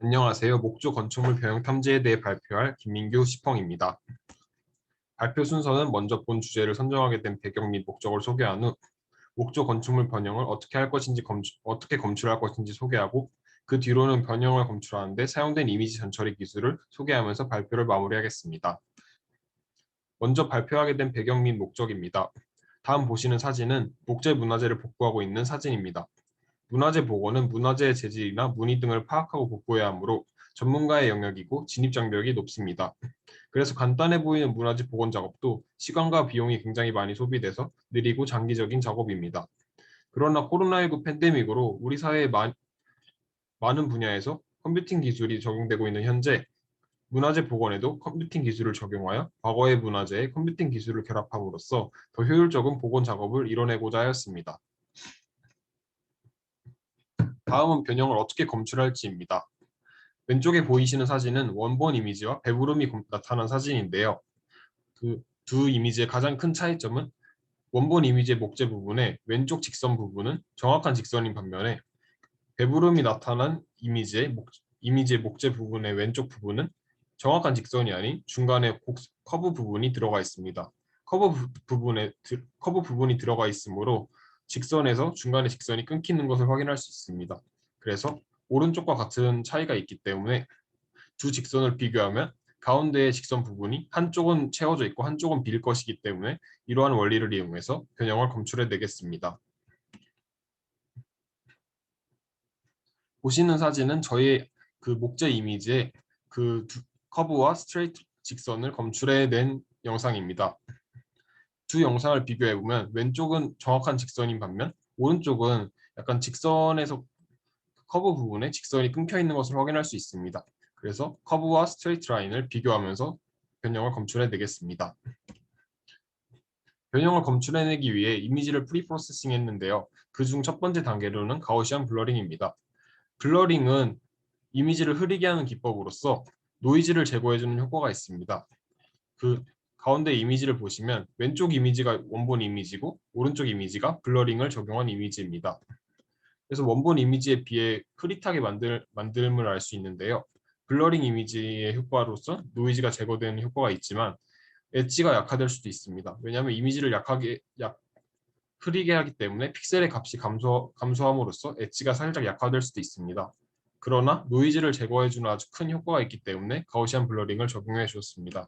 안녕하세요. 목조 건축물 변형 탐지에 대해 발표할 김민규 시펑입니다. 발표 순서는 먼저 본 주제를 선정하게 된 배경 및 목적을 소개한 후 목조 건축물 변형을 어떻게 할 것인지 어떻게 검출할 것인지 소개하고 그 뒤로는 변형을 검출하는 데 사용된 이미지 전처리 기술을 소개하면서 발표를 마무리하겠습니다. 먼저 발표하게 된 배경 및 목적입니다. 다음 보시는 사진은 목재 문화재를 복구하고 있는 사진입니다. 문화재 복원은 문화재의 재질이나 무늬 등을 파악하고 복구해야 하므로 전문가의 영역이고 진입 장벽이 높습니다. 그래서 간단해 보이는 문화재 복원 작업도 시간과 비용이 굉장히 많이 소비돼서 느리고 장기적인 작업입니다. 그러나 코로나19 팬데믹으로 우리 사회의 많은 분야에서 컴퓨팅 기술이 적용되고 있는 현재 문화재 복원에도 컴퓨팅 기술을 적용하여 과거의 문화재에 컴퓨팅 기술을 결합함으로써 더 효율적인 복원 작업을 이뤄내고자 하였습니다. 다음은 변형을 어떻게 검출할지입니다. 왼쪽에 보이시는 사진은 원본 이미지와 배부름이 나타난 사진인데요. 그 두 이미지의 가장 큰 차이점은 원본 이미지의 목재 부분의 왼쪽 직선 부분은 정확한 직선인 반면에 배부름이 나타난 이미지의 목재 부분의 왼쪽 부분은 정확한 직선이 아닌 중간에 커브 부분이 들어가 있습니다. 커브 부분이 들어가 있으므로 직선에서 중간에 직선이 끊기는 것을 확인할 수 있습니다. 그래서 오른쪽과 같은 차이가 있기 때문에 두 직선을 비교하면 가운데의 직선 부분이 한쪽은 채워져 있고 한쪽은 빌 것이기 때문에 이러한 원리를 이용해서 변형을 검출해내겠습니다. 보시는 사진은 저희 그 목재 이미지의 커브와 스트레이트 직선을 검출해낸 영상입니다. 두 영상을 비교해보면 왼쪽은 정확한 직선인 반면 오른쪽은 약간 직선에서 커브 부분에 직선이 끊겨 있는 것을 확인할 수 있습니다. 그래서 커브와 스트레이트 라인을 비교하면서 변형을 검출해내겠습니다. 변형을 검출해내기 위해 이미지를 프리프로세싱 했는데요. 그중 첫 번째 단계로는 가우시안 블러링입니다. 블러링은 이미지를 흐리게 하는 기법으로서 노이즈를 제거해주는 효과가 있습니다. 그 가운데 이미지를 보시면 왼쪽 이미지가 원본 이미지고 오른쪽 이미지가 블러링을 적용한 이미지입니다. 그래서 원본 이미지에 비해 흐릿하게 만듦을 알 수 있는데요. 블러링 이미지의 효과로서 노이즈가 제거되는 효과가 있지만 엣지가 약화될 수도 있습니다. 왜냐하면 이미지를 흐리게 하기 때문에 픽셀의 값이 감소함으로써 엣지가 살짝 약화될 수도 있습니다. 그러나 노이즈를 제거해주는 아주 큰 효과가 있기 때문에 가우시안 블러링을 적용해 주었습니다.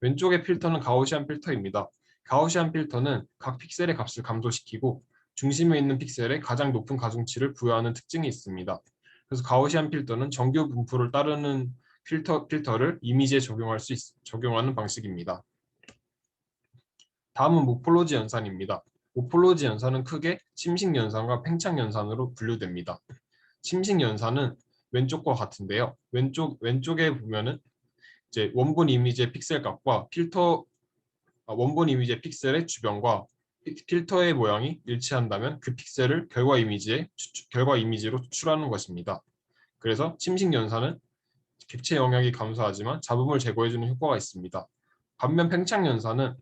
왼쪽의 필터는 가우시안 필터입니다. 가우시안 필터는 각 픽셀의 값을 감소시키고 중심에 있는 픽셀에 가장 높은 가중치를 부여하는 특징이 있습니다. 그래서 가우시안 필터는 정규 분포를 따르는 필터를 이미지에 적용하는 방식입니다. 다음은 모폴로지 연산입니다. 모폴로지 연산은 크게 침식 연산과 팽창 연산으로 분류됩니다. 침식 연산은 왼쪽과 같은데요. 왼쪽에 보면은 이제 원본 이미지의 픽셀 값과 원본 이미지의 픽셀의 주변과 필터의 모양이 일치한다면 그 픽셀을 결과 이미지로 추출하는 것입니다. 그래서 침식 연산은 객체 영역이 감소하지만 잡음을 제거해주는 효과가 있습니다. 반면 팽창 연산은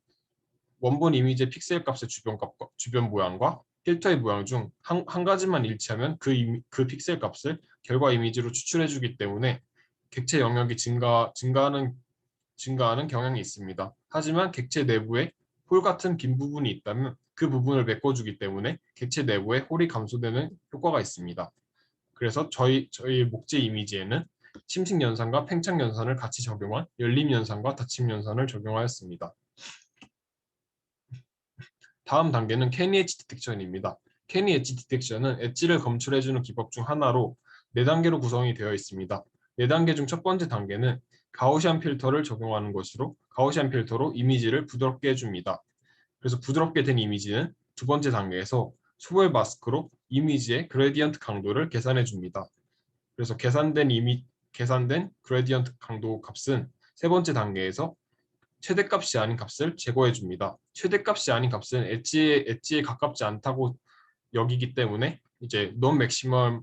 원본 이미지의 픽셀 값의 주변 모양과 필터의 모양 중 한 가지만 일치하면 그 픽셀 값을 결과 이미지로 추출해주기 때문에 객체 영역이 증가하는 경향이 있습니다. 하지만 객체 내부에 홀 같은 빈 부분이 있다면 그 부분을 메꿔주기 때문에 객체 내부에 홀이 감소되는 효과가 있습니다. 그래서 저희 목재 이미지에는 침식 연산과 팽창 연산을 같이 적용한 열림 연산과 닫힘 연산을 적용하였습니다. 다음 단계는 캐니 엣지 디텍션입니다. 캐니 엣지 디텍션은 엣지를 검출해주는 기법 중 하나로 4단계로 구성이 되어 있습니다. 4단계 중 첫 번째 단계는 가우시안 필터를 적용하는 것으로 가우시안 필터로 이미지를 부드럽게 해줍니다. 그래서 부드럽게 된 이미지는 두 번째 단계에서 소열 마스크로 이미지의 그레디언트 강도를 계산해 줍니다. 그래서 계산된 그레디언트 강도 값은 세 번째 단계에서 최대값이 아닌 값을 제거해 줍니다. 최대값이 아닌 값은 엣지에 가깝지 않다고 여기기 때문에 이제 non maximum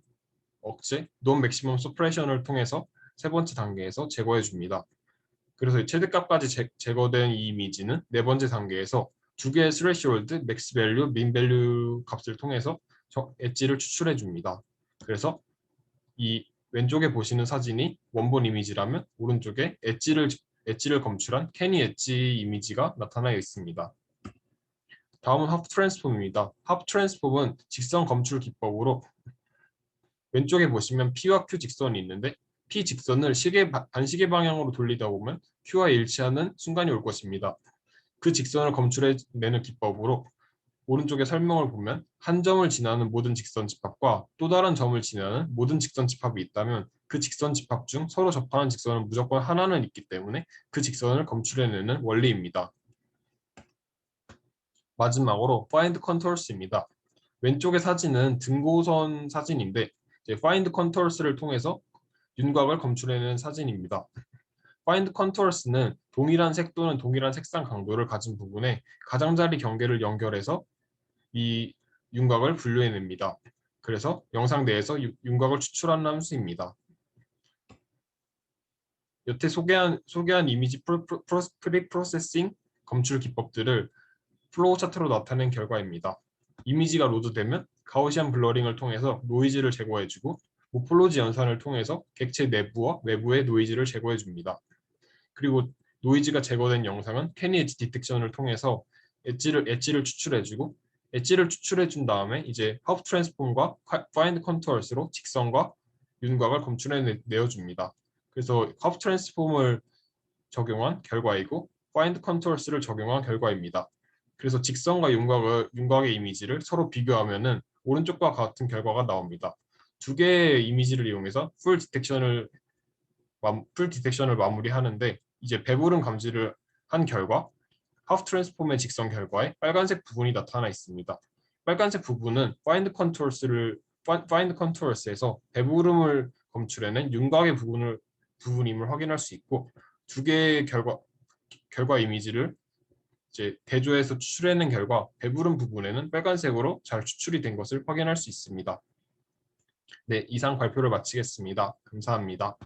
suppression을 통해서 세 번째 단계에서 제거해 줍니다. 그래서 최대값까지 제거된 이 이미지는 네 번째 단계에서 두 개의 스레시홀드, 맥스 밸류, 민 밸류 값을 통해서 엣지를 추출해 줍니다. 그래서 이 왼쪽에 보시는 사진이 원본 이미지라면 오른쪽에 엣지를 검출한 캐니 엣지 이미지가 나타나 있습니다. 다음은 하프 트랜스폼입니다. 하프 트랜스폼은 직선 검출 기법으로 왼쪽에 보시면 P와 Q 직선이 있는데 P 직선을 반시계 방향으로 돌리다 보면 Q와 일치하는 순간이 올 것입니다. 그 직선을 검출해내는 기법으로 오른쪽에 설명을 보면 한 점을 지나는 모든 직선 집합과 또 다른 점을 지나는 모든 직선 집합이 있다면 그 직선 집합 중 서로 접하는 직선은 무조건 하나는 있기 때문에 그 직선을 검출해내는 원리입니다. 마지막으로 Find Contours입니다. 왼쪽의 사진은 등고선 사진인데 Find Contours를 통해서 윤곽을 검출해내는 사진입니다. Find Contours는 동일한 색 또는 동일한 색상 강도를 가진 부분에 가장자리 경계를 연결해서 이 윤곽을 분류해냅니다. 그래서 영상 내에서 윤곽을 추출하는 함수입니다. 여태 소개한 이미지 프리프로세싱 검출 기법들을 플로우 차트로 나타낸 결과입니다. 이미지가 로드되면 가우시안 블러링을 통해서 노이즈를 제거해주고 모폴로지 연산을 통해서 객체 내부와 외부의 노이즈를 제거해줍니다. 그리고 노이즈가 제거된 영상은 캐니 엣지 디텍션을 통해서 엣지를 추출해주고 엣지를 추출해준 다음에 이제 하프 트랜스폼과 파인드 컨투어스로 직선과 윤곽을 검출해내어줍니다. 그래서 하프 트랜스폼을 적용한 결과이고 파인드 컨투어스를 적용한 결과입니다. 그래서 직선과 윤곽의 이미지를 서로 비교하면은 오른쪽과 같은 결과가 나옵니다. 두 개의 이미지를 이용해서 풀 디텍션을 마무리하는데 이제 배부름 감지를 한 결과 하프 트랜스폼의 직선 결과에 빨간색 부분이 나타나 있습니다. 빨간색 부분은 Find Contours에서 배부름을 검출해낸 윤곽의 부분임을 확인할 수 있고 두 개의 결과 이미지를 이제 대조해서 추출해낸 결과 배부름 부분에는 빨간색으로 잘 추출이 된 것을 확인할 수 있습니다. 네, 이상 발표를 마치겠습니다. 감사합니다.